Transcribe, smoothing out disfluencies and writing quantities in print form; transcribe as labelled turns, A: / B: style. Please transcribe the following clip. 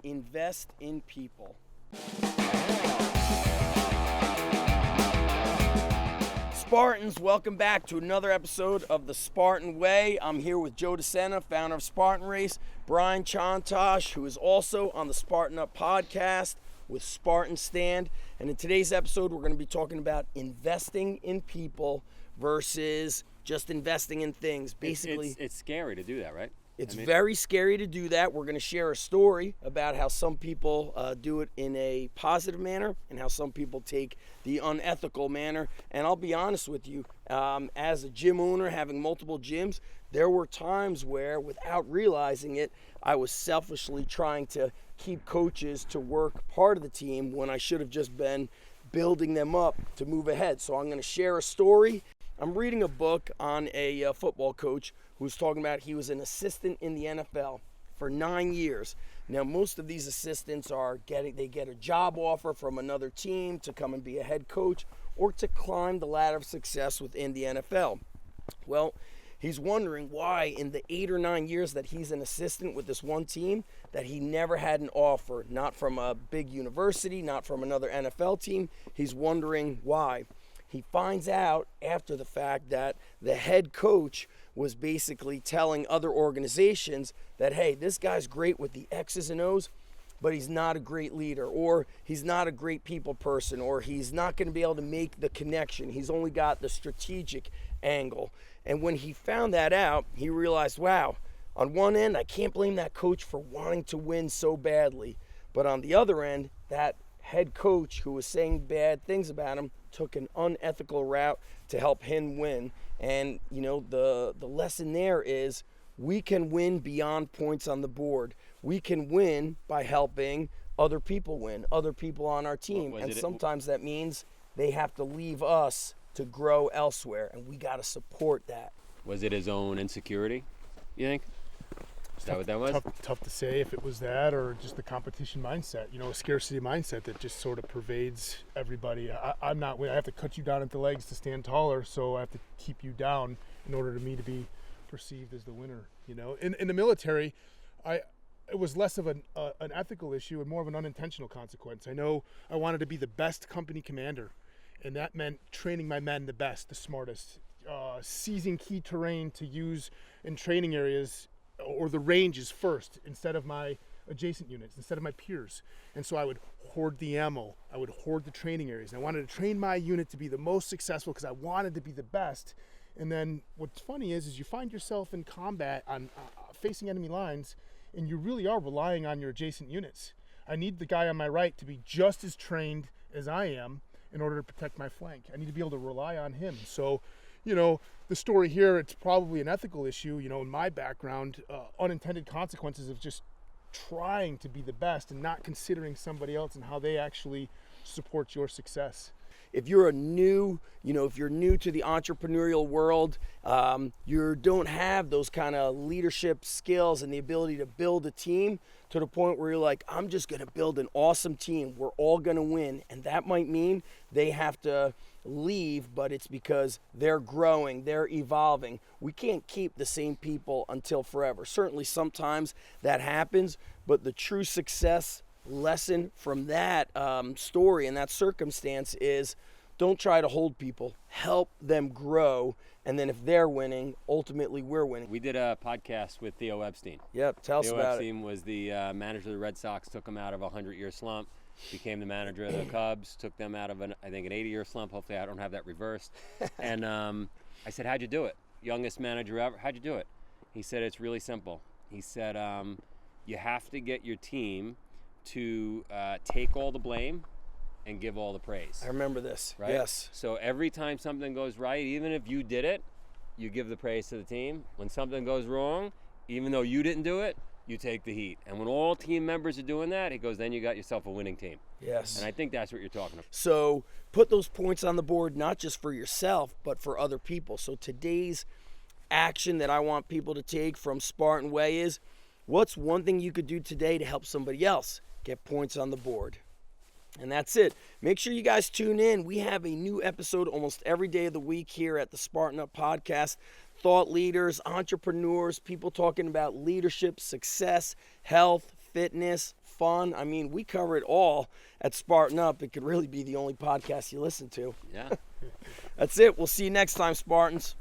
A: invest in people. Spartans, welcome back to another episode of The Spartan Way. I'm here with Joe DeSena, founder of Spartan Race, Brian Chontosh, who is also on the Spartan Up podcast with Spartan Stand. And in today's episode, we're going to be talking about investing in people versus just investing in things. Basically,
B: it's scary to do that, right?
A: It's very scary to do that. We're going to share a story about how some people do it in a positive manner and how some people take the unethical manner. And I'll be honest with you, as a gym owner, having multiple gyms, there were times where, without realizing it, I was selfishly trying to keep coaches to work part of the team when I should have just been building them up to move ahead. So I'm going to share a story. I'm reading a book on a football coach who's talking about he was an assistant in the NFL for 9 years. Now, most of these assistants they get a job offer from another team to come and be a head coach or to climb the ladder of success within the NFL. Well, he's wondering why in the 8 or 9 years that he's an assistant with this one team that he never had an offer, not from a big university, not from another NFL team. He's wondering why. He finds out after the fact that the head coach was basically telling other organizations that, hey, this guy's great with the X's and O's, but he's not a great leader, or he's not a great people person, or he's not going to be able to make the connection. He's only got the strategic angle. And when he found that out, he realized, wow, on one end, I can't blame that coach for wanting to win so badly. But on the other end, that head coach who was saying bad things about him took an unethical route to help him win. And, you know, the lesson there is we can win beyond points on the board. We can win by helping other people win, other people on our team. And sometimes that means they have to leave us to grow elsewhere, and we got to support that.
B: Was it his own insecurity, you think? Is that what that was?
C: Tough to say if it was that or just the competition mindset, you know, a scarcity mindset that just sort of pervades everybody. I have to cut you down at the legs to stand taller, so I have to keep you down in order to me to be perceived as the winner, you know. In the military, it was less of an ethical issue and more of an unintentional consequence. I know I wanted to be the best company commander, and that meant training my men the best, the smartest, seizing key terrain to use in training areas or the ranges first instead of my adjacent units, instead of my peers. And so I would hoard the ammo, I would hoard the training areas. And I wanted to train my unit to be the most successful because I wanted to be the best. And then what's funny is you find yourself in combat on facing enemy lines, and you really are relying on your adjacent units. I need the guy on my right to be just as trained as I am in order to protect my flank. I need to be able to rely on him. So, you know, the story here, it's probably an ethical issue, you know, in my background, unintended consequences of just trying to be the best and not considering somebody else and how they actually support your success.
A: If you're if you're new to the entrepreneurial world, you don't have those kind of leadership skills and the ability to build a team to the point where you're like, I'm just going to build an awesome team. We're all going to win. And that might mean they have to leave, but it's because they're growing, they're evolving. We can't keep the same people until forever. Certainly sometimes that happens, but the true success lesson from that story and that circumstance is don't try to hold people, help them grow, and then if they're winning, ultimately we're winning.
B: We did a podcast with Theo Epstein.
A: Yep, tell us about it.
B: Theo Epstein was the manager of the Red Sox, took them out of a 100-year slump, became the manager of the Cubs, took them out of an 80-year slump. Hopefully I don't have that reversed. And I said, how'd you do it? Youngest manager ever, how'd you do it? He said, it's really simple. He said, you have to get your team to take all the blame and give all the praise.
A: I remember this,
B: right?
A: Yes.
B: So every time something goes right, even if you did it, you give the praise to the team. When something goes wrong, even though you didn't do it, you take the heat. And when all team members are doing that, he goes, then you got yourself a winning team.
A: Yes.
B: And I think that's what you're talking about.
A: So put those points on the board, not just for yourself, but for other people. So today's action that I want people to take from Spartan Way is, what's one thing you could do today to help somebody else get points on the board? And that's it. Make sure you guys tune in. We have a new episode almost every day of the week here at the Spartan Up podcast. Thought leaders, entrepreneurs, people talking about leadership, success, health, fitness, fun. I mean, we cover it all at Spartan Up. It could really be the only podcast you listen to.
B: Yeah.
A: That's it. We'll see you next time, Spartans.